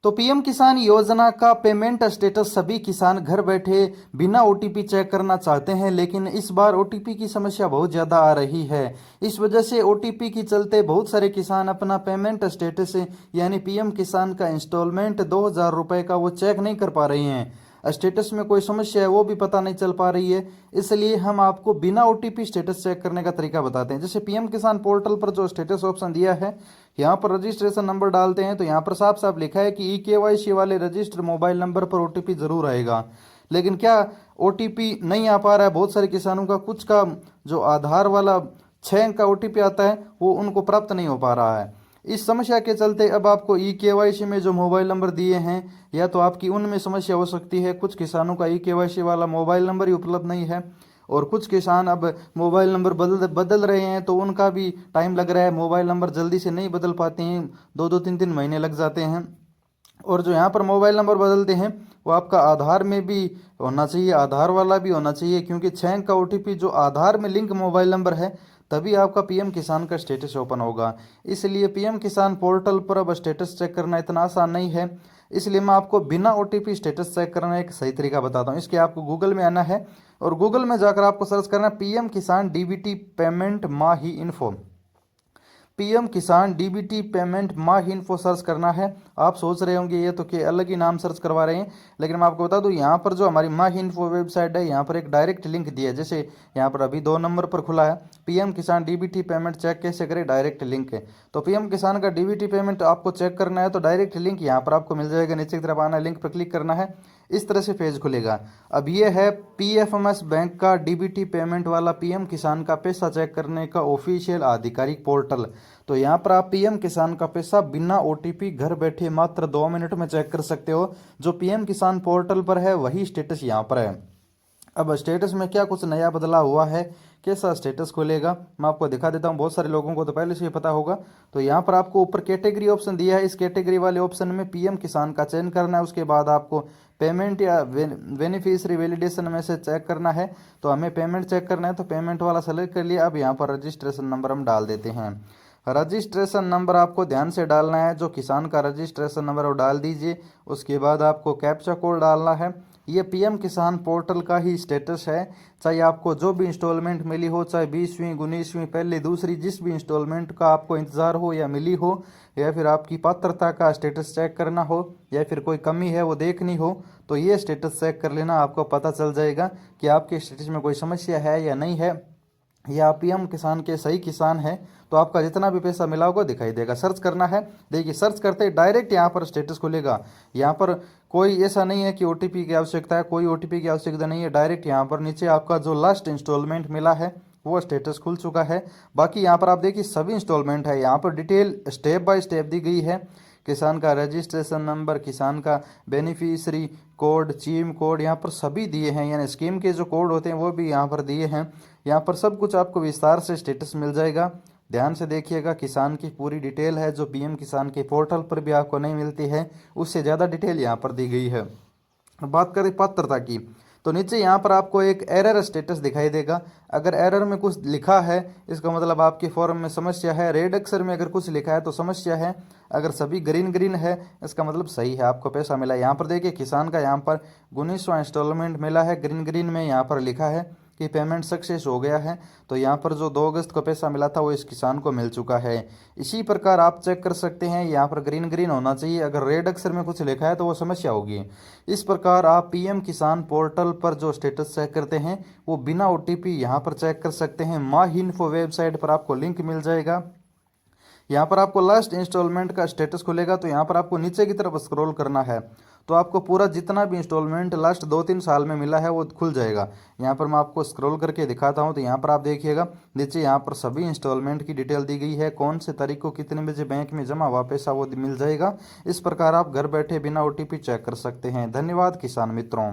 तो पीएम किसान योजना का पेमेंट स्टेटस सभी किसान घर बैठे बिना ओटीपी चेक करना चाहते हैं, लेकिन इस बार ओटीपी की समस्या बहुत ज़्यादा आ रही है। इस वजह से ओटीपी के चलते बहुत सारे किसान अपना पेमेंट स्टेटस यानी पीएम किसान का इंस्टॉलमेंट 2,000 रुपये का वो चेक नहीं कर पा रहे हैं। स्टेटस में कोई समस्या है वो भी पता नहीं चल पा रही है। इसलिए हम आपको बिना ओटीपी स्टेटस चेक करने का तरीका बताते हैं। जैसे पीएम किसान पोर्टल पर जो स्टेटस ऑप्शन दिया है, यहाँ पर रजिस्ट्रेशन नंबर डालते हैं तो यहाँ पर साफ साफ लिखा है कि ई-केवाईसी वाले रजिस्टर्ड मोबाइल नंबर पर ओटीपी जरूर आएगा। लेकिन क्या ओटीपी नहीं आ पा रहा है बहुत सारे किसानों का। कुछ का जो आधार वाला 6 अंक का ओटीपी आता है वो उनको प्राप्त नहीं हो पा रहा है। इस समस्या के चलते अब आपको ई-केवाईसी में जो मोबाइल नंबर दिए हैं या तो आपकी उनमें समस्या हो सकती है। कुछ किसानों का ई-केवाईसी वाला मोबाइल नंबर ही उपलब्ध नहीं है और कुछ किसान अब मोबाइल नंबर बदल रहे हैं तो उनका भी टाइम लग रहा है। मोबाइल नंबर जल्दी से नहीं बदल पाते हैं, 2-2 3-3 महीने लग जाते हैं। और जो यहाँ पर मोबाइल नंबर बदलते हैं वो आपका आधार में भी होना चाहिए, आधार वाला भी होना चाहिए, क्योंकि 6 अंक का ओटीपी जो आधार में लिंक मोबाइल नंबर है तभी आपका पीएम किसान का स्टेटस ओपन होगा। इसलिए पीएम किसान पोर्टल पर अब स्टेटस चेक करना इतना आसान नहीं है। इसलिए मैं आपको बिना ओटीपी स्टेटस चेक करना एक सही तरीका बताता हूँ। इसके आपको गूगल में आना है और गूगल में जाकर आपको सर्च करना है पीएम किसान डीबीटी पेमेंट माही इन्फो। पीएम किसान डीबीटी पेमेंट माही इन्फो सर्च करना है। आप सोच रहे होंगे ये तो कि अलग ही नाम सर्च करवा रहे हैं, लेकिन मैं आपको बता दूं यहाँ पर जो हमारी माही इन्फो वेबसाइट है यहाँ पर एक डायरेक्ट लिंक दिया है। जैसे यहाँ पर अभी 2 नंबर पर खुला है पीएम किसान डीबीटी पेमेंट चेक कैसे करें, डायरेक्ट लिंक है। तो पीएम किसान का डीबीटी पेमेंट आपको चेक करना है तो डायरेक्ट लिंक यहाँ पर आपको मिल जाएगा। नीचे की तरफ आना है, लिंक पर क्लिक करना है, इस तरह से पेज खुलेगा। अब ये है पीएफएमएस बैंक का डीबीटी पेमेंट वाला पीएम किसान का पैसा चेक करने का ऑफिशियल आधिकारिक पोर्टल। तो यहाँ पर आप पीएम किसान का पैसा बिना ओटीपी घर बैठे मात्र 2 मिनट में चेक कर सकते हो। जो पीएम किसान पोर्टल पर है वही स्टेटस यहाँ पर है। अब स्टेटस में क्या कुछ नया बदलाव हुआ है, कैसा स्टेटस खुलेगा, मैं आपको दिखा देता हूँ। बहुत सारे लोगों को तो पहले से ही पता होगा। तो यहाँ पर आपको ऊपर कैटेगरी ऑप्शन दिया है, इस कैटेगरी वाले ऑप्शन में पीएम किसान का चयन करना है। उसके बाद आपको पेमेंट या बेनिफिशियरी वैलिडेशन में से चेक करना है। तो हमें पेमेंट चेक करना है तो पेमेंट वाला सेलेक्ट कर लिया। अब यहाँ पर रजिस्ट्रेशन नंबर हम डाल देते हैं। रजिस्ट्रेशन नंबर आपको ध्यान से डालना है, जो किसान का रजिस्ट्रेशन नंबर वो डाल दीजिए। उसके बाद आपको कैप्चा कोड डालना है। ये पीएम किसान पोर्टल का ही स्टेटस है। चाहे आपको जो भी इंस्टॉलमेंट मिली हो, चाहे 20वीं 19वीं पहली दूसरी जिस भी इंस्टॉलमेंट का आपको इंतज़ार हो या मिली हो, या फिर आपकी पात्रता का स्टेटस चेक करना हो, या फिर कोई कमी है वो देखनी हो, तो ये स्टेटस चेक कर लेना। आपको पता चल जाएगा कि आपके स्टेटस में कोई समस्या है या नहीं है, या आप पीएम किसान के सही किसान हैं तो आपका जितना भी पैसा मिला होगा दिखाई देगा। सर्च करना है, देखिए सर्च करते ही डायरेक्ट यहाँ पर स्टेटस खुलेगा। यहाँ पर कोई ऐसा नहीं है कि ओटीपी की आवश्यकता है, कोई ओटीपी की आवश्यकता नहीं है। डायरेक्ट यहाँ पर नीचे आपका जो लास्ट इंस्टॉलमेंट मिला है वो स्टेटस खुल चुका है। बाकी यहाँ पर आप देखिए सभी इंस्टॉलमेंट है, यहाँ पर डिटेल स्टेप बाय स्टेप दी गई है। किसान का रजिस्ट्रेशन नंबर, किसान का बेनिफिशियरी कोड, चीम कोड यहाँ पर सभी दिए हैं, यानी स्कीम के जो कोड होते हैं वो भी यहाँ पर दिए हैं। यहाँ पर सब कुछ आपको विस्तार से स्टेटस मिल जाएगा। ध्यान से देखिएगा, किसान की पूरी डिटेल है जो पीएम किसान के पोर्टल पर भी आपको नहीं मिलती है, उससे ज़्यादा डिटेल यहाँ पर दी गई है। बात करें पात्रता की, तो नीचे यहाँ पर आपको एक एरर स्टेटस दिखाई देगा। अगर एरर में कुछ लिखा है इसका मतलब आपके फॉर्म में समस्या है। रेड अक्षर में अगर कुछ लिखा है तो समस्या है। अगर सभी ग्रीन ग्रीन है इसका मतलब सही है, आपको पैसा मिला। यहाँ पर देखिए किसान का यहाँ पर 19वां इंस्टॉलमेंट मिला है, ग्रीन ग्रीन में यहाँ पर लिखा है कि पेमेंट सक्सेस हो गया है। तो यहाँ पर जो 2 अगस्त को पैसा मिला था वो इस किसान को मिल चुका है। इसी प्रकार आप चेक कर सकते हैं, यहाँ पर ग्रीन ग्रीन होना चाहिए, अगर रेड अक्षर में कुछ लिखा है तो वो समस्या होगी। इस प्रकार आप पीएम किसान पोर्टल पर जो स्टेटस चेक करते हैं वो बिना ओटीपी यहाँ पर चेक कर सकते हैं। माही इन्फो वेबसाइट पर आपको लिंक मिल जाएगा। यहाँ पर आपको लास्ट इंस्टॉलमेंट का स्टेटस खुलेगा तो यहाँ पर आपको नीचे की तरफ स्क्रॉल करना है तो आपको पूरा जितना भी इंस्टॉलमेंट लास्ट 2-3 साल में मिला है वो खुल जाएगा। यहाँ पर मैं आपको स्क्रॉल करके दिखाता हूँ तो यहाँ पर आप देखिएगा नीचे यहाँ पर सभी इंस्टॉलमेंट की डिटेल दी गई है, कौन से तारीख को कितने बजे बैंक में जमा हुआ पैसा वो मिल जाएगा। इस प्रकार आप घर बैठे बिना ओटीपी चेक कर सकते हैं। धन्यवाद किसान मित्रों।